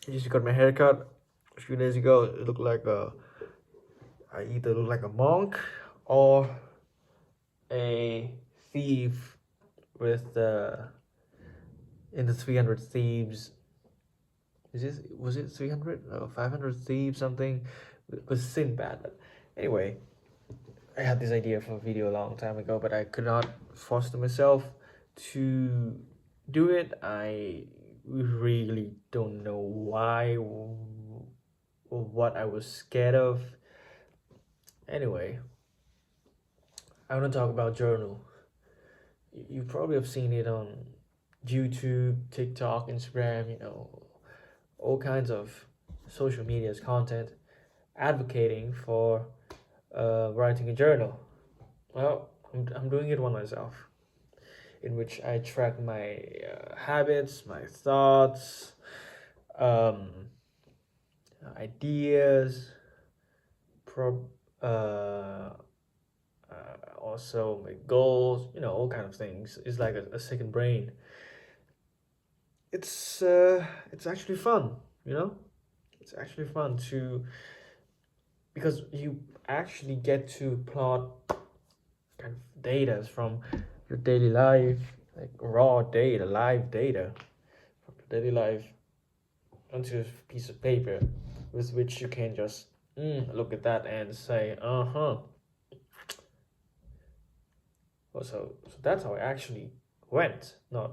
I just got my haircut a few days ago. It looked like I either look like a monk or a thief with in the 300 thieves. Was it 300 or 500 thieves something with Sinbad? But anyway, I had this idea for a video a long time ago, but I could not foster myself to do it. I really don't know why or what I was scared of. Anyway, I want to talk about journal. You probably have seen it on YouTube, TikTok, Instagram, all kinds of social media's content advocating for writing a journal. Well, I'm doing it one myself, in which I track my habits, my thoughts, um, ideas, pro- also my goals, all kind of things. It's like a second brain. It's actually fun, you know. It's actually fun to because you actually get to plot kind of data from your daily life, like raw data, live data from your daily life onto a piece of paper, with which you can just look at that and say, uh-huh. Well, so that's how it actually went, not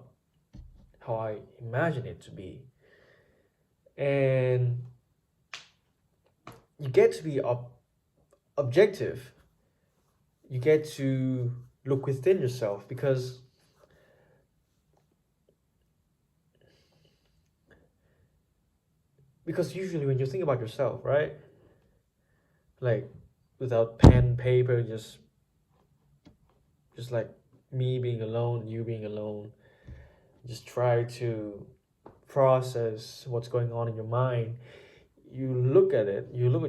how I imagine it to be. And you get to be objective. You get to look within yourself because usually when you think about yourself, right? Like without pen, paper, just like me being alone, you being alone, just try to process what's going on in your mind. You look at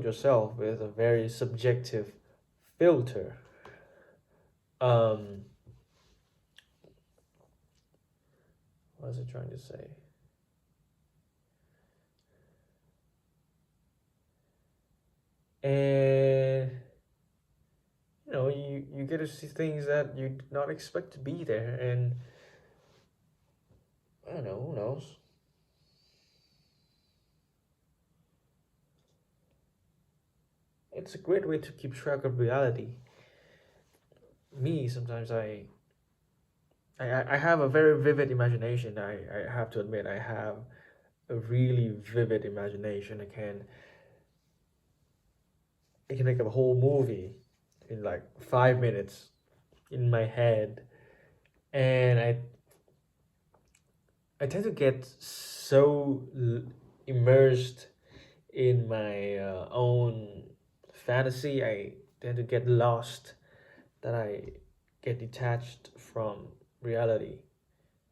yourself with a very subjective filter. Um, what was I trying to say? And you get to see things that you did not expect to be there, and I don't know, who knows? It's a great way to keep track of reality. Me, sometimes I have a very vivid imagination. I have to admit, I have a really vivid imagination. I can make a whole movie in like 5 minutes in my head, and I tend to get so immersed in my own fantasy. I tend to get lost that I get detached from reality.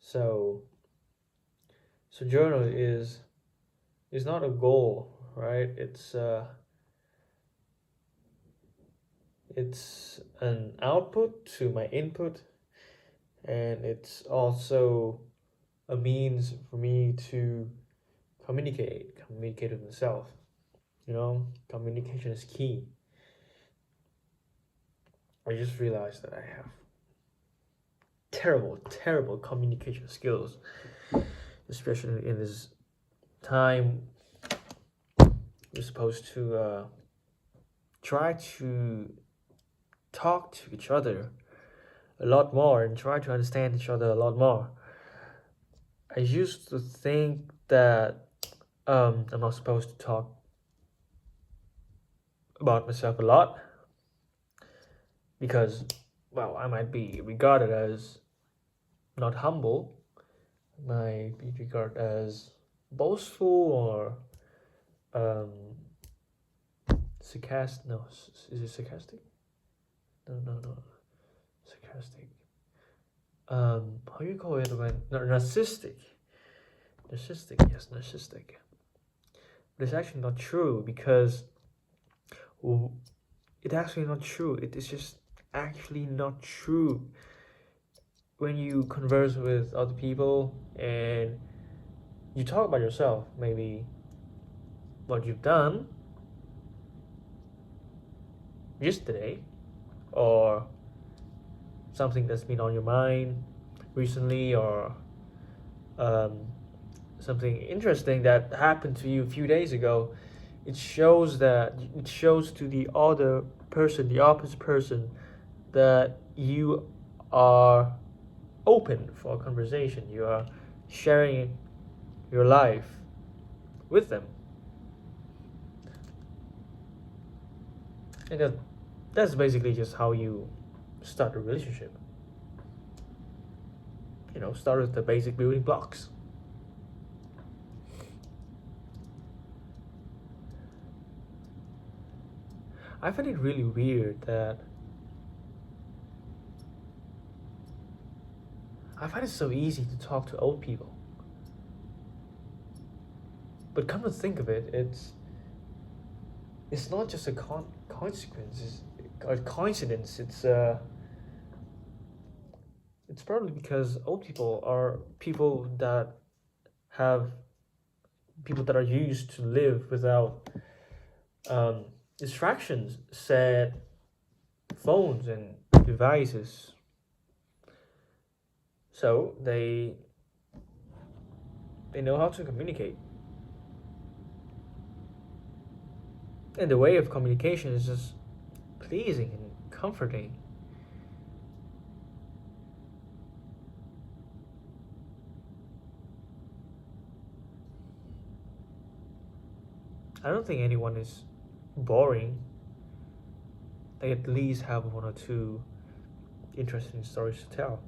So journal is not a goal, right? It's an output to my input, and it's also a means for me to communicate with myself. Communication is key. I just realized that I have terrible communication skills, especially in this time. We're supposed to try to talk to each other a lot more and try to understand each other a lot more. I used to think that I'm not supposed to talk about myself a lot because, well, I might be regarded as not humble, might be regarded as boastful or um, sarcastic. No, is it sarcastic? No, sarcastic. How do you call it when narcissistic? Narcissistic, yes, narcissistic. But it's actually not true because it's actually not true. It is just actually not true. When you converse with other people and you talk about yourself, maybe what you've done yesterday, or something that's been on your mind recently, or something interesting that happened to you a few days ago. It shows to the other person, the opposite person, that you are open for a conversation. You are sharing your life with them. And that's basically just how you start a relationship. Start with the basic building blocks. I find it really weird that I find it so easy to talk to old people. But come to think of it, it's not just a consequence, a coincidence. It's probably because old people are have people that are used to live without distractions, set phones and devices. So they know how to communicate. And the way of communication is just pleasing and comforting. I don't think anyone is boring. They at least have one or two interesting stories to tell.